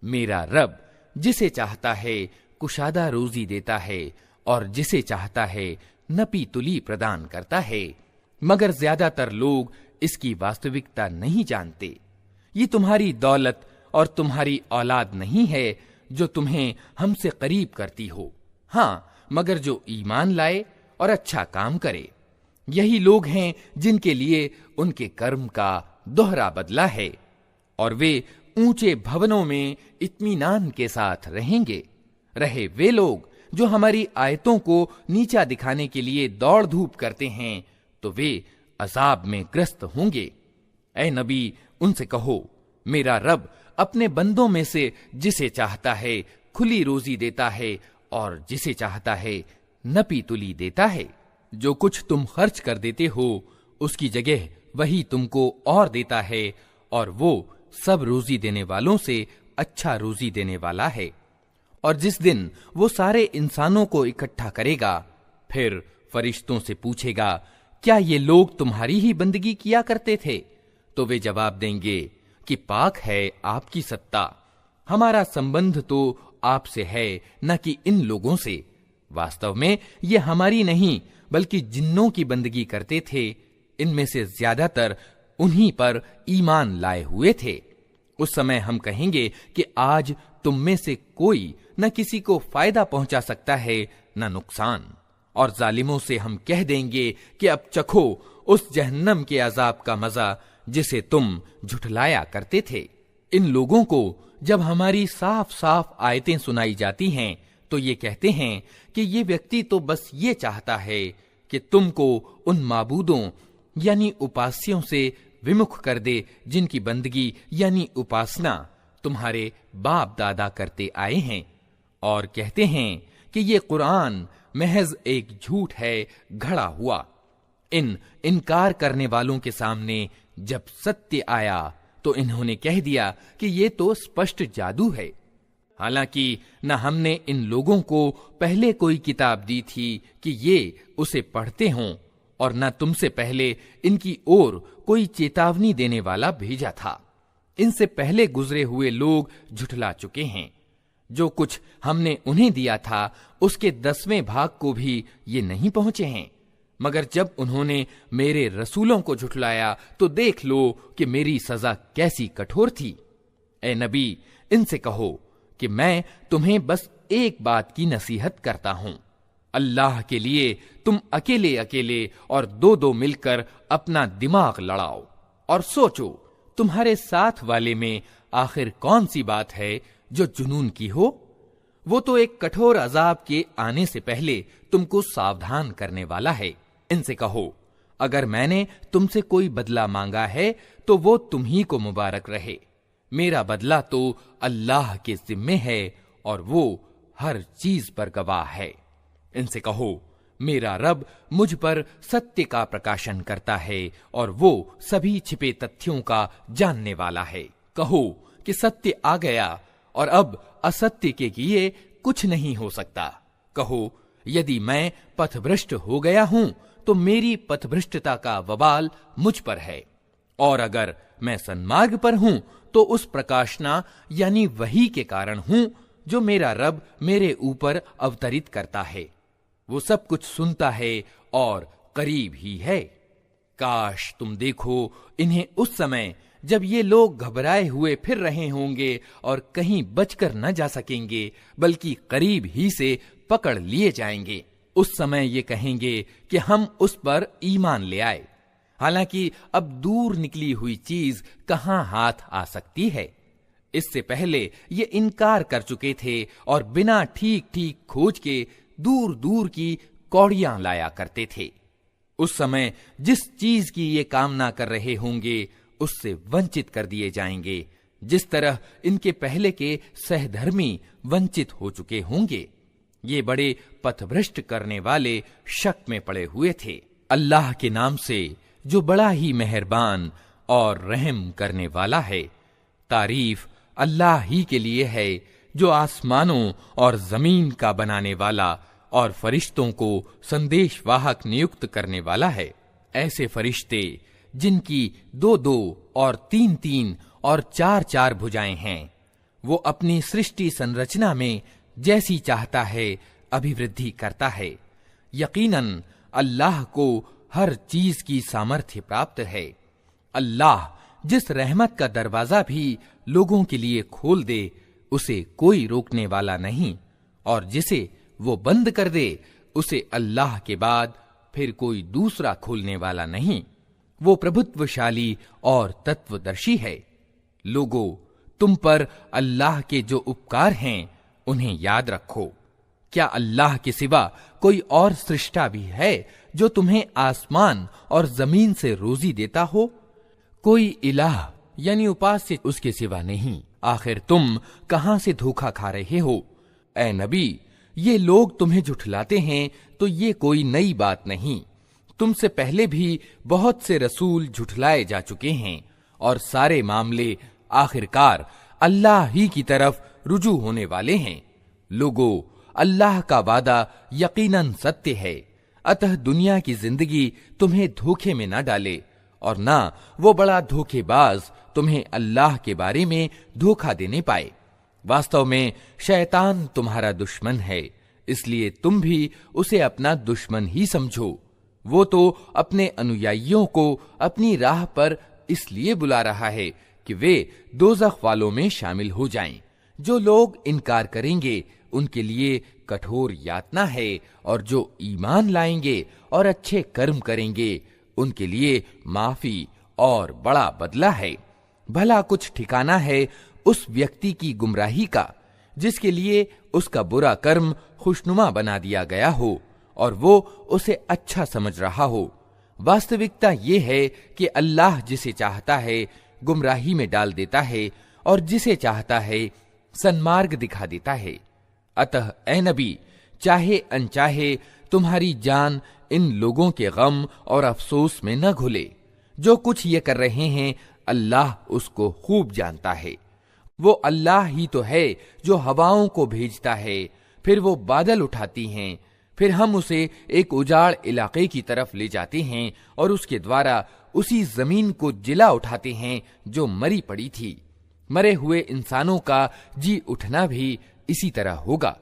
मेरा रब जिसे चाहता है कुशादा रोजी देता है और जिसे चाहता है नपी तुली प्रदान करता है, मगर ज्यादातर लोग इसकी वास्तविकता नहीं जानते। ये तुम्हारी दौलत और तुम्हारी औलाद नहीं है जो तुम्हें हमसे करीब करती हो, हाँ, मगर जो ईमान लाए और अच्छा काम करे। यही लोग हैं जिनके लिए उनके कर्म का दोहरा बदला है और वे ऊंचे भवनों में इत्मीनान के साथ रहेंगे। रहे वे लोग जो हमारी आयतों को नीचा दिखाने के लिए दौड़ धूप करते हैं तो वे अजाब में ग्रस्त होंगे। ऐ नबी, उनसे कहो, मेरा रब अपने बंदों में से जिसे चाहता है खुली रोजी देता है और जिसे चाहता है नपी तुली देता है। जो कुछ तुम खर्च कर देते हो उसकी जगह वही तुमको और देता है और वो सब रोजी देने वालों से अच्छा रोजी देने वाला है। और जिस दिन वो सारे इंसानों को इकट्ठा करेगा फिर फरिश्तों से पूछेगा, क्या ये लोग तुम्हारी ही बंदगी किया करते थे? तो वे जवाब देंगे कि पाक है आपकी सत्ता, हमारा संबंध तो आपसे है न कि इन लोगों से। वास्तव में ये हमारी नहीं बल्कि जिन्नों की बंदगी करते थे। इनमें से ज्यादातर उन्हीं पर ईमान लाए हुए थे। उस समय हम कहेंगे कि आज तुम में से कोई न किसी को फायदा पहुंचा सकता है न नुकसान, और जालिमों से हम कह देंगे कि अब चखो उस जहन्नम के अजाब का मजा जिसे तुम झुठलाया करते थे। इन लोगों को जब हमारी साफ साफ आयतें सुनाई जाती हैं तो ये कहते हैं कि ये व्यक्ति तो बस ये चाहता है कि तुमको उन माबूदों यानी उपास्यों से विमुख कर दे, जिनकी बंदगी यानी उपासना तुम्हारे बाप दादा करते आए हैं, और कहते हैं कि ये कुरान महज एक झूठ है, घड़ा हुआ। इन इनकार करने वालों के सामने जब सत्य आया तो इन्होंने कह दिया कि ये तो स्पष्ट जादू है। हालांकि न हमने इन लोगों को पहले कोई किताब दी थी कि ये उसे पढ़ते हों, और न तुमसे पहले इनकी ओर कोई चेतावनी देने वाला भेजा था। इनसे पहले गुजरे हुए लोग झुठला चुके हैं। जो कुछ हमने उन्हें दिया था उसके 10वें भाग को भी ये नहीं पहुंचे हैं। मगर जब उन्होंने मेरे रसूलों को झुठलाया तो देख लो कि मेरी सजा कैसी कठोर थी। ए नबी, इनसे कहो कि मैं तुम्हें बस एक बात की नसीहत करता हूं। अल्लाह के लिए तुम अकेले अकेले और दो दो मिलकर अपना दिमाग लड़ाओ और सोचो तुम्हारे साथ वाले में आखिर कौन सी बात है जो जुनून की हो। वो तो एक कठोर अजाब के आने से पहले तुमको सावधान करने वाला है। इनसे कहो, अगर मैंने तुमसे कोई बदला मांगा है तो वो तुम ही को मुबारक रहे। मेरा बदला तो अल्लाह के जिम्मे है और वो हर चीज पर गवाह है। इनसे कहो, मेरा रब मुझ पर सत्य का प्रकाशन करता है और वो सभी छिपे तथ्यों का जानने वाला है। कहो कि सत्य आ गया और अब असत्य के किए कुछ नहीं हो सकता। कहो, यदि मैं पथभ्रष्ट हो गया हूं तो मेरी पथभ्रष्टता का वबाल मुझ पर है, और अगर मैं सन्मार्ग पर हूं तो उस प्रकाशना यानी वही के कारण हूं जो मेरा रब मेरे ऊपर अवतरित करता है। वो सब कुछ सुनता है और करीब ही है। काश तुम देखो इन्हें उस समय जब ये लोग घबराए हुए फिर रहे होंगे और कहीं बचकर न जा सकेंगे, बल्कि करीब ही से पकड़ लिए जाएंगे। उस समय ये कहेंगे कि हम उस पर ईमान ले आए। हालांकि अब दूर निकली हुई चीज कहां हाथ आ सकती है। इससे पहले ये इनकार कर चुके थे और बिना ठीक ठीक खोज के दूर दूर की कौड़ियां लाया करते थे। उस समय जिस चीज की ये कामना कर रहे होंगे उससे वंचित कर दिए जाएंगे, जिस तरह इनके पहले के सहधर्मी वंचित हो चुके होंगे। ये बड़े पथभ्रष्ट करने वाले शक में पड़े हुए थे। अल्लाह के नाम से जो बड़ा ही मेहरबान और रहम करने वाला है। तारीफ अल्लाह ही के लिए है जो आसमानों और जमीन का बनाने वाला और फरिश्तों को संदेश वाहक नियुक्त करने वाला है। ऐसे फरिश्ते जिनकी 2-2 और 3-3 और 4-4 भुजाएं हैं, वो अपनी सृष्टि संरचना में जैसी चाहता है अभिवृद्धि करता है। यकीनन अल्लाह को हर चीज की सामर्थ्य प्राप्त है। अल्लाह जिस रहमत का दरवाजा भी लोगों के लिए खोल दे उसे कोई रोकने वाला नहीं, और जिसे वो बंद कर दे उसे अल्लाह के बाद फिर कोई दूसरा खोलने वाला नहीं। वो प्रभुत्वशाली और तत्वदर्शी है। लोगों, तुम पर अल्लाह के जो उपकार हैं उन्हें याद रखो। क्या अल्लाह के सिवा कोई और सृष्टा भी है जो तुम्हें आसमान और जमीन से रोजी देता हो? कोई इलाह यानी उपास्य उसके सिवा नहीं। आखिर तुम कहां से धोखा खा रहे हो? ए नबी, ये लोग तुम्हें झुठलाते हैं तो ये कोई नई बात नहीं। तुमसे पहले भी बहुत से रसूल झुठलाए जा चुके हैं और सारे मामले आखिरकार अल्लाह ही की तरफ रुजू होने वाले हैं। लोगों, अल्लाह का वादा यकीनन सत्य है, अतः दुनिया की जिंदगी तुम्हें धोखे में न डाले और ना वो बड़ा धोखेबाज तुम्हें अल्लाह के बारे में धोखा देने पाए। वास्तव में शैतान तुम्हारा दुश्मन है, इसलिए तुम भी उसे अपना दुश्मन ही समझो। वो तो अपने अनुयायियों को अपनी राह पर इसलिए बुला रहा है कि वे दोज़ख वालों में शामिल हो जाएं। जो लोग इनकार करेंगे उनके लिए कठोर यातना है, और जो ईमान लाएंगे और अच्छे कर्म करेंगे उनके लिए माफी और बड़ा बदला है। भला कुछ ठिकाना है उस व्यक्ति की गुमराही का जिसके लिए उसका बुरा कर्म खुशनुमा बना दिया गया हो और वो उसे अच्छा समझ रहा हो। वास्तविकता ये है कि अल्लाह जिसे चाहता है गुमराही में डाल देता है और जिसे चाहता है सन्मार्ग दिखा देता है। अतः ए नबी, चाहे अनचाहे तुम्हारी जान इन लोगों के गम और अफसोस में न घुले। जो कुछ ये कर रहे हैं अल्लाह उसको खूब जानता है। वो अल्लाह ही तो है जो हवाओं को भेजता है, फिर वो बादल उठाती हैं, फिर हम उसे एक उजाड़ इलाके की तरफ ले जाते हैं और उसके द्वारा उसी जमीन को जिला उठाते हैं जो मरी पड़ी थी। मरे हुए इंसानों का जी उठना भी इसी तरह होगा।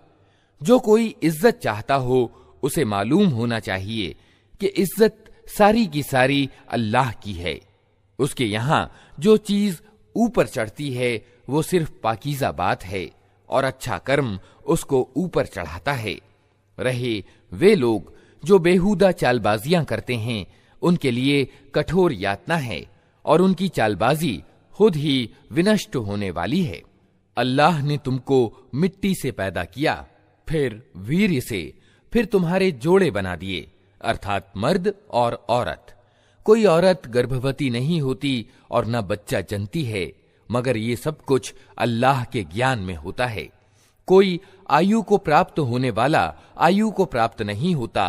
जो कोई इज्जत चाहता हो उसे मालूम होना चाहिए कि इज्जत सारी की सारी अल्लाह की है। उसके यहां जो चीज ऊपर चढ़ती है वो सिर्फ पाकीज़ा बात है और अच्छा कर्म उसको ऊपर चढ़ाता है। रहे वे लोग जो बेहुदा चालबाजियां करते हैं, उनके लिए कठोर यातना है और उनकी चालबाजी खुद ही विनष्ट होने वाली है। अल्लाह ने तुमको मिट्टी से पैदा किया, फिर वीर्य से, फिर तुम्हारे जोड़े बना दिए, अर्थात मर्द और औरत। कोई औरत गर्भवती नहीं होती और न बच्चा जनती है, मगर ये सब कुछ अल्लाह के ज्ञान में होता है। कोई आयु को प्राप्त होने वाला आयु को प्राप्त नहीं होता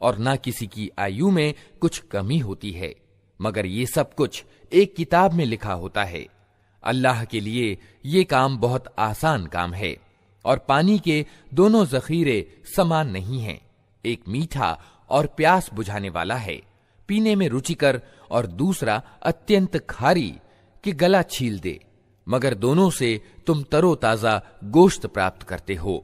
और न किसी की आयु में कुछ कमी होती है, मगर ये सब कुछ एक किताब में लिखा होता है। अल्लाह के लिए ये काम बहुत आसान काम है और पानी के दोनों जखीरे समान नहीं हैं। एक मीठा और प्यास बुझाने वाला है, पीने में रुचिकर, और दूसरा अत्यंत खारी कि गला छील दे, मगर दोनों से तुम तरोताजा गोश्त प्राप्त करते हो।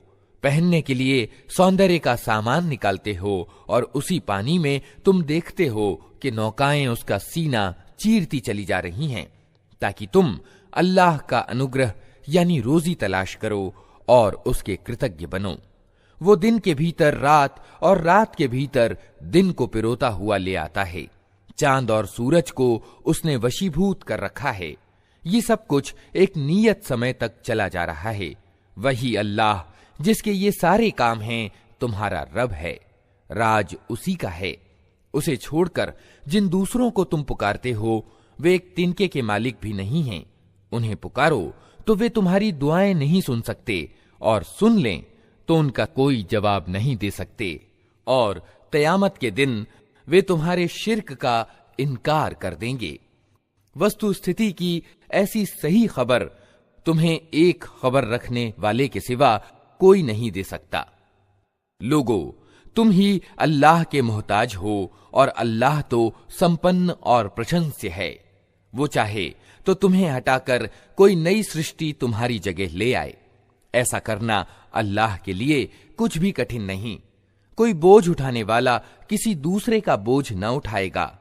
पहनने के लिए सौंदर्य का सामान निकालते हो और उसी पानी में तुम देखते हो कि नौकाएं उसका सीना चीरती चली जा रही हैं, ताकि तुम अल्लाह का अनुग्रह यानी रोजी तलाश करो और उसके कृतज्ञ बनो। वो दिन के भीतर रात और रात के भीतर दिन को पिरोता हुआ ले आता है। चांद और सूरज को उसने वशीभूत कर रखा है। ये सब कुछ एक नियत समय तक चला जा रहा है। वही अल्लाह जिसके ये सारे काम हैं तुम्हारा रब है, राज उसी का है। उसे छोड़कर जिन दूसरों को तुम पुकारते हो वे एक तिनके के मालिक भी नहीं हैं। उन्हें पुकारो तो वे तुम्हारी दुआएं नहीं सुन सकते, और सुन लें तो उनका कोई जवाब नहीं दे सकते, और कयामत के दिन वे तुम्हारे शिर्क का इनकार कर देंगे। वस्तु स्थिति की ऐसी सही खबर तुम्हें एक खबर रखने वाले के सिवा कोई नहीं दे सकता। लोगो, तुम ही अल्लाह के मोहताज हो और अल्लाह तो संपन्न और प्रशंस्य है। वो चाहे तो तुम्हें हटाकर कोई नई सृष्टि तुम्हारी जगह ले आए। ऐसा करना अल्लाह के लिए कुछ भी कठिन नहीं। कोई बोझ उठाने वाला किसी दूसरे का बोझ न उठाएगा,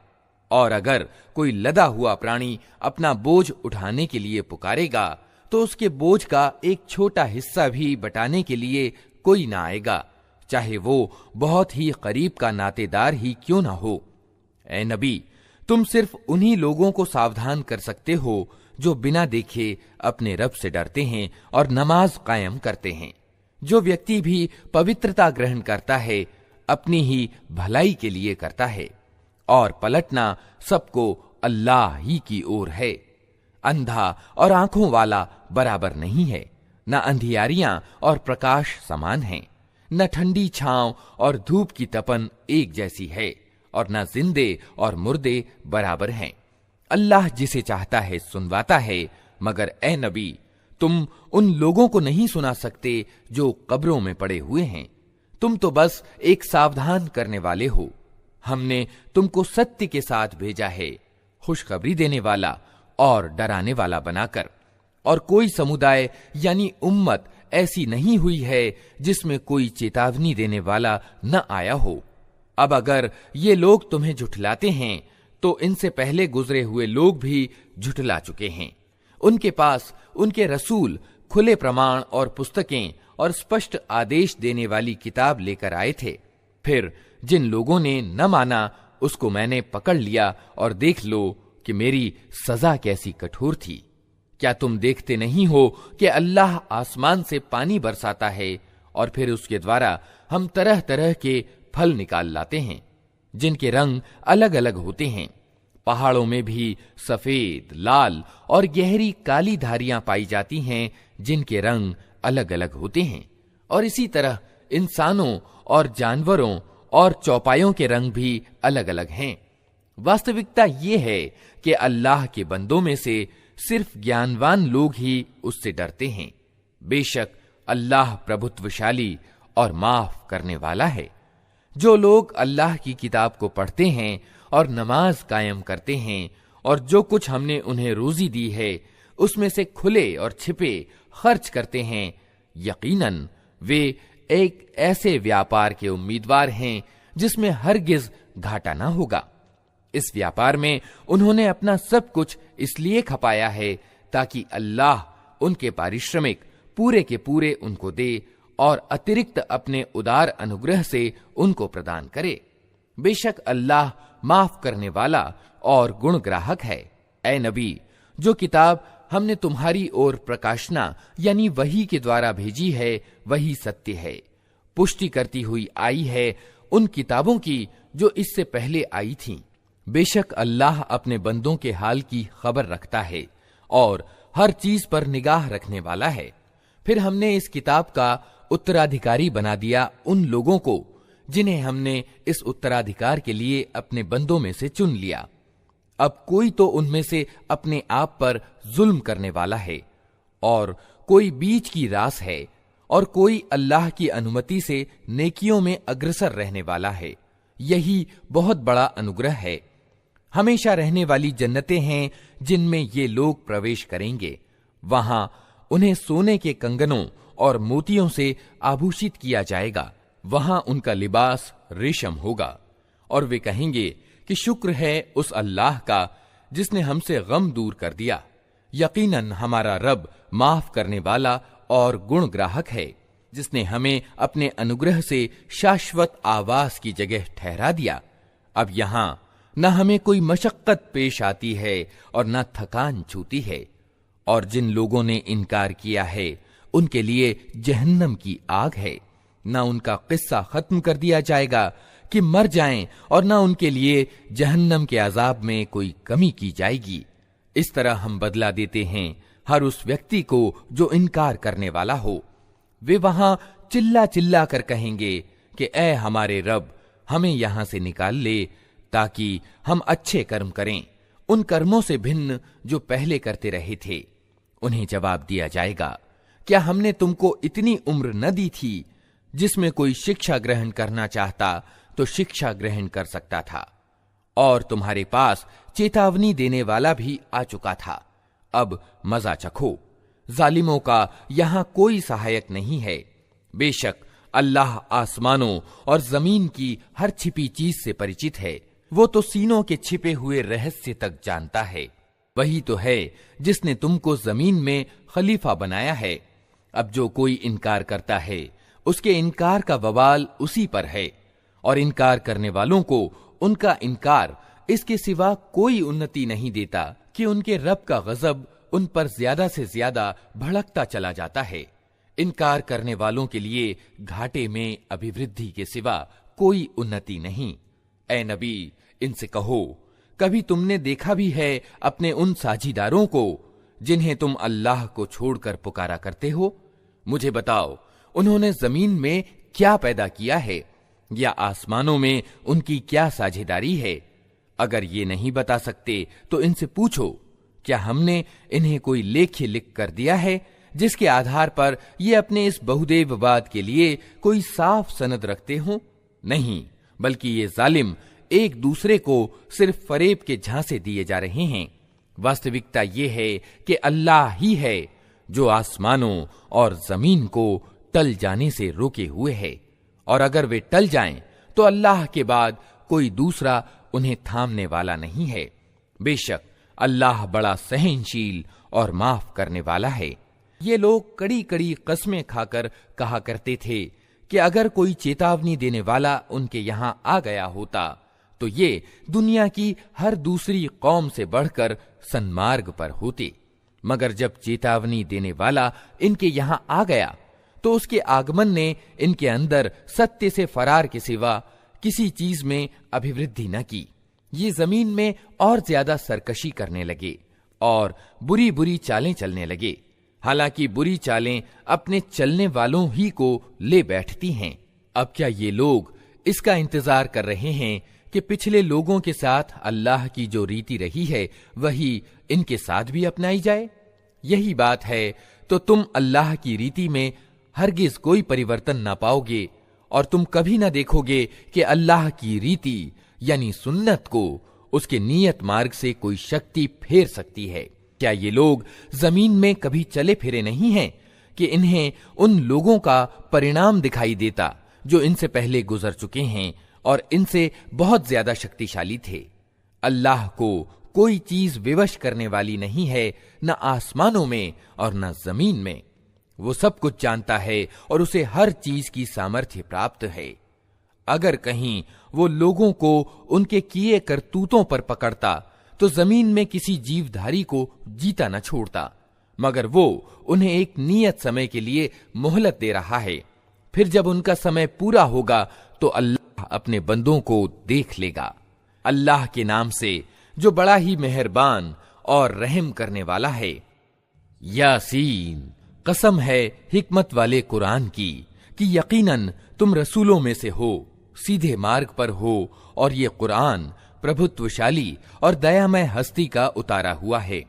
और अगर कोई लदा हुआ प्राणी अपना बोझ उठाने के लिए पुकारेगा तो उसके बोझ का एक छोटा हिस्सा भी बटाने के लिए कोई ना आएगा, चाहे वो बहुत ही करीब का नातेदार ही क्यों ना हो। ए नबी, तुम सिर्फ उन्हीं लोगों को सावधान कर सकते हो जो बिना देखे अपने रब से डरते हैं और नमाज कायम करते हैं। जो व्यक्ति भी पवित्रता ग्रहण करता है अपनी ही भलाई के लिए करता है, और पलटना सबको अल्लाह ही की ओर है। अंधा और आंखों वाला बराबर नहीं है, न अंधियारियां और प्रकाश समान हैं, न ठंडी छांव और धूप की तपन एक जैसी है, और न जिंदे और मुर्दे बराबर हैं। अल्लाह जिसे चाहता है सुनवाता है, मगर ए नबी, तुम उन लोगों को नहीं सुना सकते जो कब्रों में पड़े हुए हैं। तुम तो बस एक सावधान करने वाले हो। हमने तुमको सत्य के साथ भेजा है, खुशखबरी देने वाला और डराने वाला बनाकर। और कोई समुदाय यानी उम्मत ऐसी नहीं हुई है जिसमें कोई चेतावनी देने वाला न आया हो। अब अगर ये लोग तुम्हें झुठलाते हैं तो इनसे पहले गुजरे हुए लोग भी झुठला चुके हैं। उनके पास उनके रसूल खुले प्रमाण और पुस्तकें और स्पष्ट आदेश देने वाली किताब लेकर आए थे। फिर जिन लोगों ने न माना उसको मैंने पकड़ लिया, और देख लो कि मेरी सजा कैसी कठोर थी। क्या तुम देखते नहीं हो कि अल्लाह आसमान से पानी बरसाता है और फिर उसके द्वारा हम तरह तरह के फल निकाल लाते हैं। जिनके रंग अलग अलग होते हैं। पहाड़ों में भी सफेद, लाल और गहरी काली धारियां पाई जाती हैं, जिनके रंग अलग अलग होते हैं। और इसी तरह इंसानों और जानवरों और चौपायों के रंग भी अलग अलग हैं। वास्तविकता ये है कि अल्लाह के बंदों में से सिर्फ ज्ञानवान लोग ही उससे डरते हैं। बेशक अल्लाह प्रभुत्वशाली और माफ करने वाला है। जो लोग अल्लाह की किताब को पढ़ते हैं और नमाज कायम करते हैं और जो कुछ हमने उन्हें रोजी दी है उसमें से खुले और छिपे खर्च करते हैं, यकीनन वे एक ऐसे व्यापार के उम्मीदवार हैं जिसमें हरगिज घाटा ना होगा। इस व्यापार में उन्होंने अपना सब कुछ इसलिए खपाया है ताकि अल्लाह उनके पारिश्रमिक पूरे के पूरे उनको दे और अतिरिक्त अपने उदार अनुग्रह से उनको प्रदान करे। बेशक अल्लाह माफ करने वाला और गुणग्राहक है। ऐ नबी, जो किताब हमने तुम्हारी ओर प्रकाशना यानी वही के द्वारा भेजी है वही सत्य है, पुष्टि करती हुई आई है उन किताबों की जो इससे पहले आई थीं। बेशक अल्लाह अपने बंदों के हाल की खबर रखता है और हर चीज पर निगाह रखने वाला है। फिर हमने इस किताब का उत्तराधिकारी बना दिया उन लोगों को जिन्हें हमने इस उत्तराधिकार के लिए अपने बंदों में से चुन लिया। अब कोई तो उनमें से अपने आप पर जुल्म करने वाला है और कोई बीच की रास है और कोई अल्लाह की अनुमति से नेकियों में अग्रसर रहने वाला है। यही बहुत बड़ा अनुग्रह है। हमेशा रहने वाली जन्नतें हैं जिनमें ये लोग प्रवेश करेंगे। वहां उन्हें सोने के कंगनों और मोतियों से आभूषित किया जाएगा। वहां उनका लिबास रेशम होगा और वे कहेंगे कि शुक्र है उस अल्लाह का जिसने हमसे गम दूर कर दिया। यकीनन हमारा रब माफ करने वाला और गुणग्राहक है, जिसने हमें अपने अनुग्रह से शाश्वत आवास की जगह ठहरा दिया। अब यहाँ न हमें कोई मशक्कत पेश आती है और न थकान छूती है। और जिन लोगों ने इनकार किया है उनके लिए जहन्नम की आग है। न उनका किस्सा खत्म कर दिया जाएगा कि मर जाएं और न उनके लिए जहन्नम के अजाब में कोई कमी की जाएगी। इस तरह हम बदला देते हैं हर उस व्यक्ति को जो इनकार करने वाला हो। वे वहां चिल्ला चिल्ला कर कहेंगे कि ऐ हमारे रब, हमें यहां से निकाल ले ताकि हम अच्छे कर्म करें, उन कर्मों से भिन्न जो पहले करते रहे थे। उन्हें जवाब दिया जाएगा, क्या हमने तुमको इतनी उम्र न दी थी जिसमें कोई शिक्षा ग्रहण करना चाहता तो शिक्षा ग्रहण कर सकता था, और तुम्हारे पास चेतावनी देने वाला भी आ चुका था। अब मजा चखो। जालिमों का यहां कोई सहायक नहीं है। बेशक अल्लाह आसमानों और जमीन की हर छिपी चीज से परिचित है। वो तो सीनों के छिपे हुए रहस्य तक जानता है। वही तो है जिसने तुमको जमीन में खलीफा बनाया है। अब जो कोई इनकार करता है उसके इनकार का वबाल उसी पर है, और इनकार करने वालों को उनका इनकार इसके सिवा कोई उन्नति नहीं देता कि उनके रब का गजब उन पर ज्यादा से ज्यादा भड़कता चला जाता है। इनकार करने वालों के लिए घाटे में अभिवृद्धि के सिवा कोई उन्नति नहीं। ऐ नबी, इनसे कहो, कभी तुमने देखा भी है अपने उन साझीदारों को जिन्हें तुम अल्लाह को छोड़कर पुकारा करते हो? मुझे बताओ, उन्होंने जमीन में क्या पैदा किया है या आसमानों में उनकी क्या साझेदारी है? अगर ये नहीं बता सकते तो इनसे पूछो, क्या हमने इन्हें कोई लेख्य लिख कर दिया है जिसके आधार पर ये अपने इस बहुदेववाद के लिए कोई साफ सनद रखते हो? नहीं, बल्कि ये जालिम एक दूसरे को सिर्फ फरेब के झांसे दिए जा रहे हैं। वास्तविकता ये है कि अल्लाह ही है जो आसमानों और जमीन को टल जाने से रोके हुए है, और अगर वे टल जाएं तो अल्लाह के बाद कोई दूसरा उन्हें थामने वाला नहीं है। बेशक अल्लाह बड़ा सहनशील और माफ करने वाला है। ये लोग कड़ी कड़ी कस्में खाकर कहा करते थे कि अगर कोई चेतावनी देने वाला उनके यहां आ गया होता तो ये दुनिया की हर दूसरी कौम से बढ़कर सन्मार्ग पर होते। मगर जब चेतावनी देने वाला इनके यहां आ गया तो उसके आगमन ने इनके अंदर सत्य से फरार के सिवा किसी चीज में अभिवृद्धि न की। ये जमीन में और ज्यादा सरकशी करने लगे और बुरी बुरी चालें चलने लगे। हालांकि बुरी चालें अपने चलने वालों ही को ले बैठती हैं। अब क्या ये लोग इसका इंतजार कर रहे हैं कि पिछले लोगों के साथ अल्लाह की जो रीति रही है वही इनके साथ भी अपनाई जाए? यही बात है तो तुम अल्लाह की रीति में हरगिज कोई परिवर्तन ना पाओगे और तुम कभी ना देखोगे कि अल्लाह की रीति यानी सुन्नत को उसके नियत मार्ग से कोई शक्ति फेर सकती है। क्या ये लोग जमीन में कभी चले फिरे नहीं हैं कि इन्हें उन लोगों का परिणाम दिखाई देता जो इनसे पहले गुजर चुके हैं और इनसे बहुत ज्यादा शक्तिशाली थे। अल्लाह को कोई चीज विवश करने वाली नहीं है, न आसमानों में और न जमीन में। वो सब कुछ जानता है और उसे हर चीज की सामर्थ्य प्राप्त है। अगर कहीं वो लोगों को उनके किए करतूतों पर पकड़ता तो जमीन में किसी जीवधारी को जीता न छोड़ता, मगर वो उन्हें एक नियत समय के लिए मोहलत दे रहा है। फिर जब उनका समय पूरा होगा तो अल्लाह अपने बंदों को देख लेगा। अल्लाह के नाम से जो बड़ा ही मेहरबान और रहम करने वाला है। यासीन, कसम है हिकमत वाले कुरान की कि यकीनन तुम रसूलों में से हो, सीधे मार्ग पर हो और ये कुरान प्रभुत्वशाली और दयामय हस्ती का उतारा हुआ है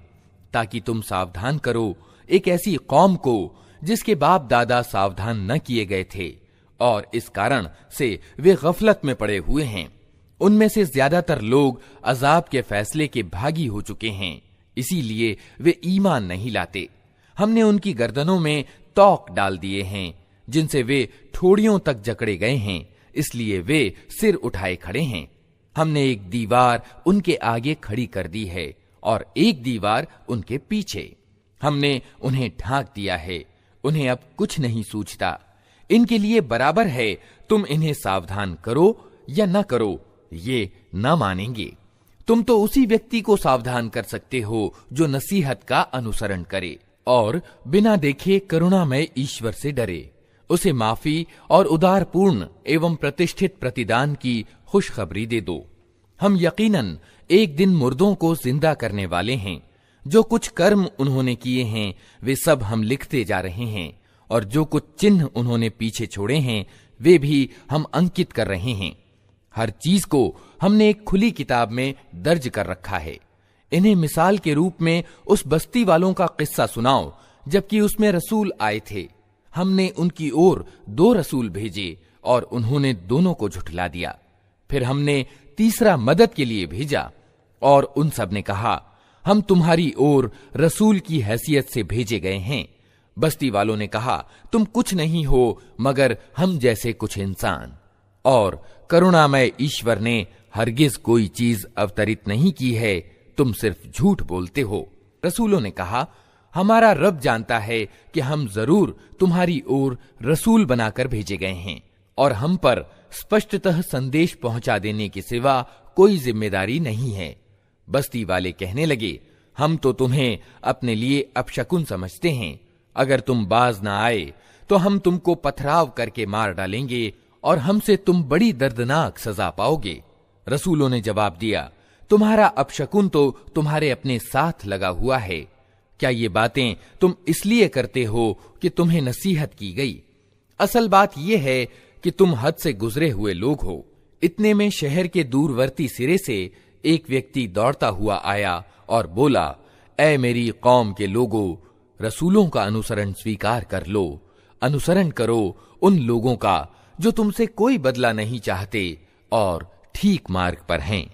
ताकि तुम सावधान करो एक ऐसी कौम को जिसके बाप दादा सावधान न किए गए थे और इस कारण से वे गफलत में पड़े हुए हैं। उनमें से ज्यादातर लोग अजाब के फैसले के भागी हो चुके हैं, इसीलिए वे ईमान नहीं लाते। हमने उनकी गर्दनों में तौक डाल दिए हैं जिनसे वे ठोड़ियों तक जकड़े गए हैं, इसलिए वे सिर उठाए खड़े हैं। हमने एक दीवार उनके आगे खड़ी कर दी है और एक दीवार उनके पीछे। हमने उन्हें ढांक दिया है, उन्हें अब कुछ नहीं सूझता। इनके लिए बराबर है तुम इन्हें सावधान करो या न करो, ये न मानेंगे। तुम तो उसी व्यक्ति को सावधान कर सकते हो जो नसीहत का अनुसरण करे और बिना देखे करुणामय ईश्वर से डरे, उसे माफी और उदारपूर्ण एवं प्रतिष्ठित प्रतिदान की खुशखबरी दे दो। हम यकीनन एक दिन मुर्दों को जिंदा करने वाले हैं। जो कुछ कर्म उन्होंने किए हैं वे सब हम लिखते जा रहे हैं और जो कुछ चिन्ह उन्होंने पीछे छोड़े हैं वे भी हम अंकित कर रहे हैं। हर चीज को हमने एक खुली किताब में दर्ज कर रखा है। इन्हें मिसाल के रूप में उस बस्ती वालों का किस्सा सुनाओ जबकि उसमें रसूल आए थे। हमने उनकी ओर 2 रसूल भेजे और उन्होंने दोनों को झुठला दिया। फिर हमने तीसरा मदद के लिए भेजा और उन सब ने कहा हम तुम्हारी ओर रसूल की हैसियत से भेजे गए हैं। बस्ती वालों ने कहा तुम कुछ नहीं हो मगर हम जैसे कुछ इंसान। और करुणामय ईश्वर ने हरगिज कोई चीज अवतरित नहीं की है, तुम सिर्फ झूठ बोलते हो। रसूलों ने कहा हमारा रब जानता है कि हम जरूर तुम्हारी ओर रसूल बनाकर भेजे गए हैं और हम पर स्पष्टतः संदेश पहुंचा देने के सिवा कोई जिम्मेदारी नहीं है। बस्ती वाले कहने लगे हम तो तुम्हें अपने लिए अपशकुन समझते हैं। अगर तुम बाज ना आए तो हम तुमको पथराव करके मार डालेंगे और हमसे तुम बड़ी दर्दनाक सजा पाओगे। रसूलों ने जवाब दिया तुम्हारा अपशकुन तो तुम्हारे अपने साथ लगा हुआ है। क्या ये बातें तुम इसलिए करते हो कि तुम्हें नसीहत की गई? असल बात यह है कि तुम हद से गुजरे हुए लोग हो। इतने में शहर के दूरवर्ती सिरे से एक व्यक्ति दौड़ता हुआ आया और बोला ऐ मेरी कौम के लोगों, रसूलों का अनुसरण स्वीकार कर लो। अनुसरण करो उन लोगों का जो तुमसे कोई बदला नहीं चाहते और ठीक मार्ग पर हैं।